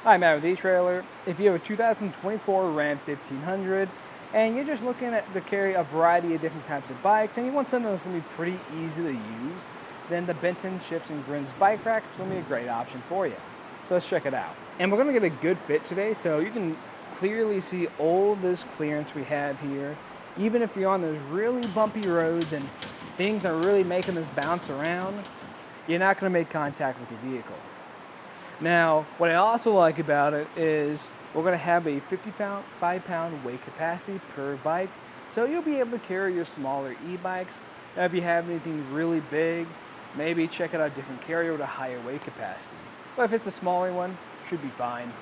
Hi, Matt with eTrailer. If you have a 2024 Ram 1500 and you're just looking to carry a variety of different types of bikes and you want something that's going to be pretty easy to use, then the Benton Shifts&Grins Bike Rack is going to be a great option for you. So let's check it out. And we're going to get a good fit today, so you can clearly see all this clearance we have here. Even if you're on those really bumpy roads and things are really making this bounce around, you're not going to make contact with your vehicle. Now, what I also like about it is we're going to have a 55-pound weight capacity per bike, so you'll be able to carry your smaller e-bikes. Now, if you have anything really big, maybe check out a different carrier with a higher weight capacity. But if it's a smaller one, should be fine.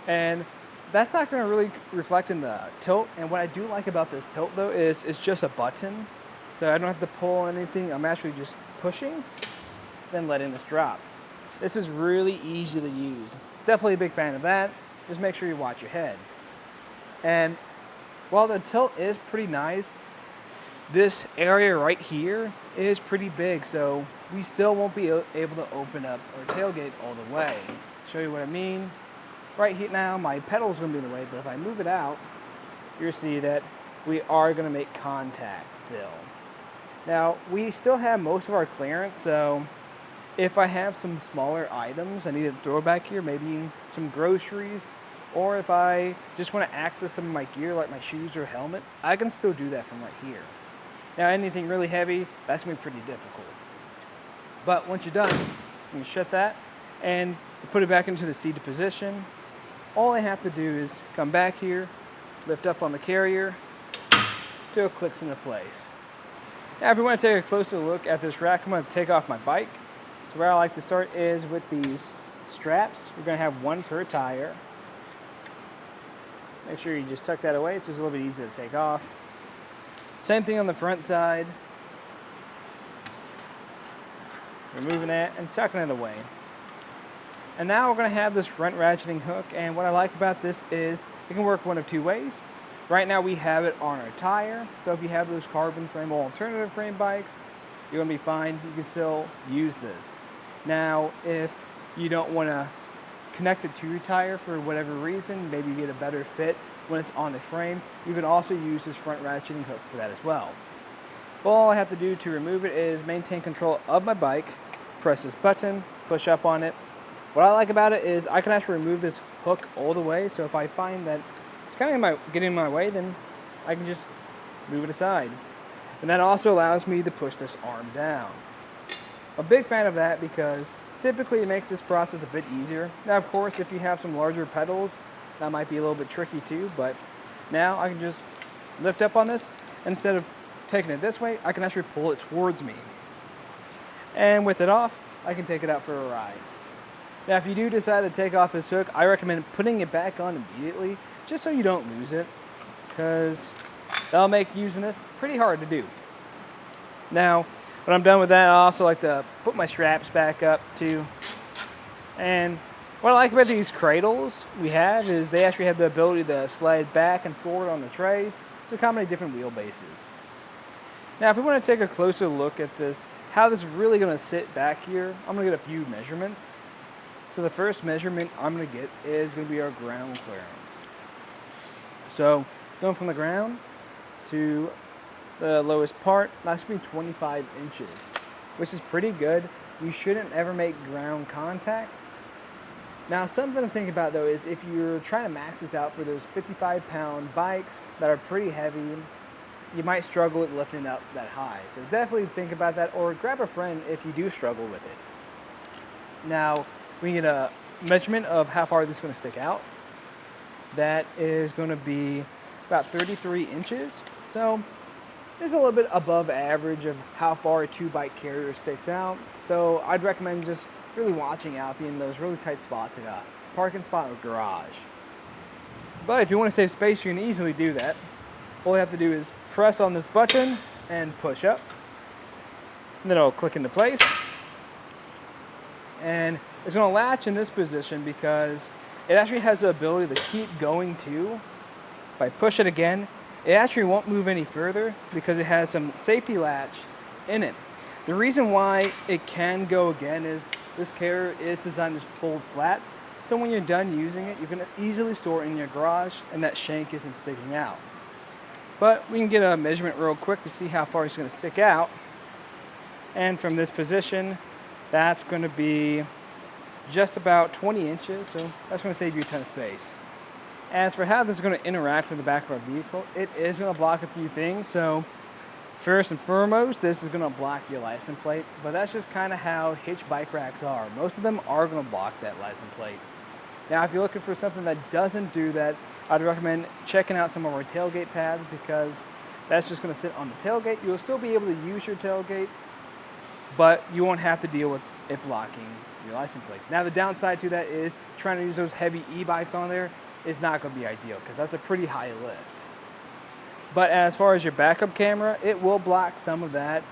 And that's not going to really reflect in the tilt. And what I do like about this tilt, though, is it's just a button, so I don't have to pull anything. I'm actually just pushing, then letting this drop. This is really easy to use. Definitely a big fan of that. Just make sure you watch your head. And while the tilt is pretty nice, this area right here is pretty big, so we still won't be able to open up our tailgate all the way. Show you what I mean. Right here now, my pedal's gonna be in the way, but if I move it out, you'll see that we are gonna make contact still. Now, we still have most of our clearance, so if I have some smaller items I need to throw back here, maybe some groceries, or if I just want to access some of my gear like my shoes or helmet, I can still do that from right here. Now, anything really heavy, that's going to be pretty difficult. But once you're done, you can shut that and put it back into the seated position. All I have to do is come back here, lift up on the carrier, till it clicks into place. Now, if we want to take a closer look at this rack, I'm going to take off my bike. So where I like to start is with these straps. We're going to have one per tire. Make sure you just tuck that away so it's a little bit easier to take off. Same thing on the front side. Removing that and tucking it away. And now we're going to have this front ratcheting hook, and what I like about this is it can work one of two ways. Right now we have it on our tire, so if you have those carbon frame or alternative frame bikes, you're going to be fine. You can still use this. Now, if you don't want to connect it to your tire for whatever reason, maybe you get a better fit when it's on the frame, you can also use this front ratcheting hook for that as well. All I have to do to remove it is maintain control of my bike, press this button, push up on it. What I like about it is I can actually remove this hook all the way, so if I find that it's kind of getting in my way, then I can just move it aside. And that also allows me to push this arm down. A big fan of that because typically it makes this process a bit easier. Now, of course, if you have some larger pedals, that might be a little bit tricky too, but now I can just lift up on this. Instead of taking it this way, I can actually pull it towards me. And with it off, I can take it out for a ride. Now, if you do decide to take off this hook, I recommend putting it back on immediately, just so you don't lose it, because that'll make using this pretty hard to do. Now, when I'm done with that, I also like to put my straps back up too. And what I like about these cradles we have is they actually have the ability to slide back and forward on the trays to accommodate different wheelbases. Now, if we want to take a closer look at this, how this is really going to sit back here, I'm going to get a few measurements. So the first measurement I'm going to get is going to be our ground clearance. So going from the ground to the lowest part, that's going to be 25 inches, which is pretty good. You shouldn't ever make ground contact. Now, something to think about though is if you're trying to max this out for those 55-pound bikes that are pretty heavy, you might struggle with lifting up that high. So definitely think about that, or grab a friend if you do struggle with it. Now, we get a measurement of how far this is going to stick out. That is going to be about 33 inches. So it's a little bit above average of how far a two-bike carrier sticks out. So I'd recommend just really watching out if you're in those really tight spots, like a parking spot or garage. But if you want to save space, you can easily do that. All you have to do is press on this button and push up. And then it'll click into place. And it's going to latch in this position because it actually has the ability to keep going too. If I push it again, it actually won't move any further because it has some safety latch in it. The reason why it can go again is this carrier is designed to fold flat, so when you're done using it, you can easily store it in your garage and that shank isn't sticking out. But we can get a measurement real quick to see how far it's going to stick out. And from this position, that's going to be just about 20 inches, so that's going to save you a ton of space. As for how this is going to interact with the back of our vehicle, it is going to block a few things. So first and foremost, this is going to block your license plate, but that's just kind of how hitch bike racks are. Most of them are going to block that license plate. Now, if you're looking for something that doesn't do that, I'd recommend checking out some of our tailgate pads, because that's just going to sit on the tailgate. You'll still be able to use your tailgate, but you won't have to deal with it blocking your license plate. Now, the downside to that is trying to use those heavy e-bikes on there is not going to be ideal, because that's a pretty high lift. But as far as your backup camera, it will block some of that.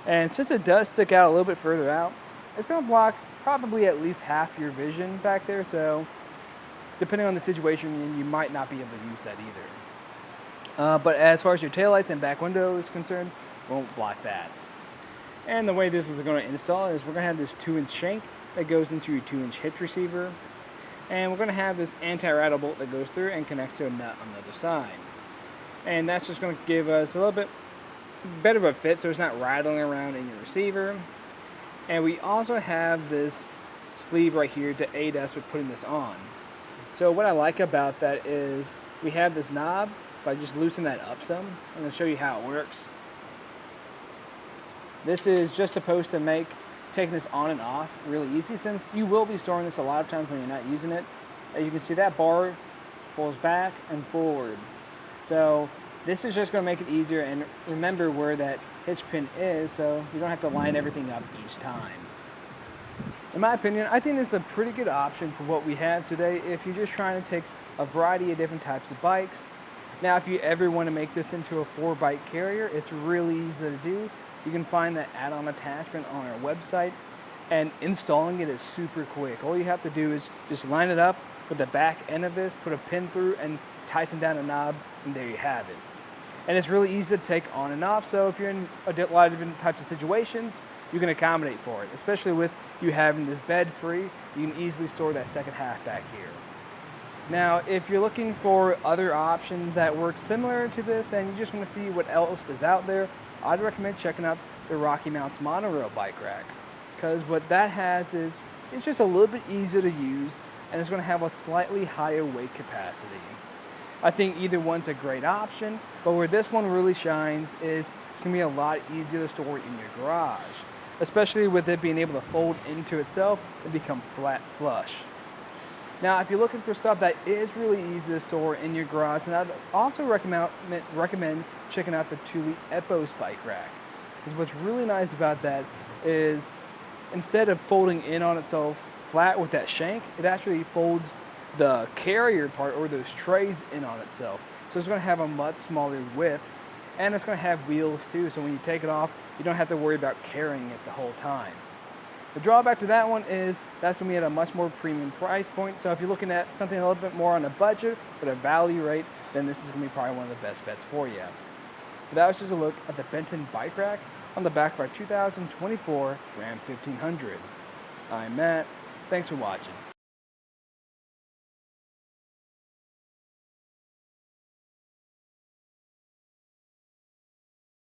And since it does stick out a little bit further out, it's going to block probably at least half your vision back there. So depending on the situation, you might not be able to use that either. But as far as your taillights and back window is concerned, won't block that. And the way this is going to install is we're going to have this 2-inch shank that goes into your 2-inch hitch receiver. And we're going to have this anti-rattle bolt that goes through and connects to a nut on the other side. And that's just going to give us a little bit better of a fit so it's not rattling around in your receiver. And we also have this sleeve right here to aid us with putting this on. So what I like about that is we have this knob. If I just loosen that up some, I'm going to show you how it works. This is just supposed to make taking this on and off really easy, since you will be storing this a lot of times when you're not using it. As you can see, that bar pulls back and forward. So this is just going to make it easier, and remember where that hitch pin is, so you don't have to line everything up each time. In my opinion, I think this is a pretty good option for what we have today if you're just trying to take a variety of different types of bikes. Now, if you ever want to make this into a 4-bike carrier, it's really easy to do. You can find that add-on attachment on our website, and installing it is super quick. All you have to do is just line it up with the back end of this, put a pin through, and tighten down a knob, and there you have it. And it's really easy to take on and off, so if you're in a lot of different types of situations, you can accommodate for it. Especially with you having this bed free, you can easily store that second half back here. Now, if you're looking for other options that work similar to this and you just want to see what else is out there, I'd recommend checking out the Rocky Mounts monorail bike rack, because what that has is it's just a little bit easier to use, and it's going to have a slightly higher weight capacity. I think either one's a great option, but where this one really shines is it's going to be a lot easier to store in your garage, especially with it being able to fold into itself and become flat flush. Now, if you're looking for stuff that is really easy to store in your garage, and I'd also recommend checking out the Thule Epos bike rack. Because what's really nice about that is instead of folding in on itself flat with that shank, it actually folds the carrier part or those trays in on itself. So it's going to have a much smaller width, and it's going to have wheels too, so when you take it off, you don't have to worry about carrying it the whole time. The drawback to that one is that's going to be at a much more premium price point, so if you're looking at something a little bit more on a budget but a value rate, then this is going to be probably one of the best bets for you. But that was just a look at the Benton Bike Rack on the back of our 2024 Ram 1500. I'm Matt. Thanks for watching.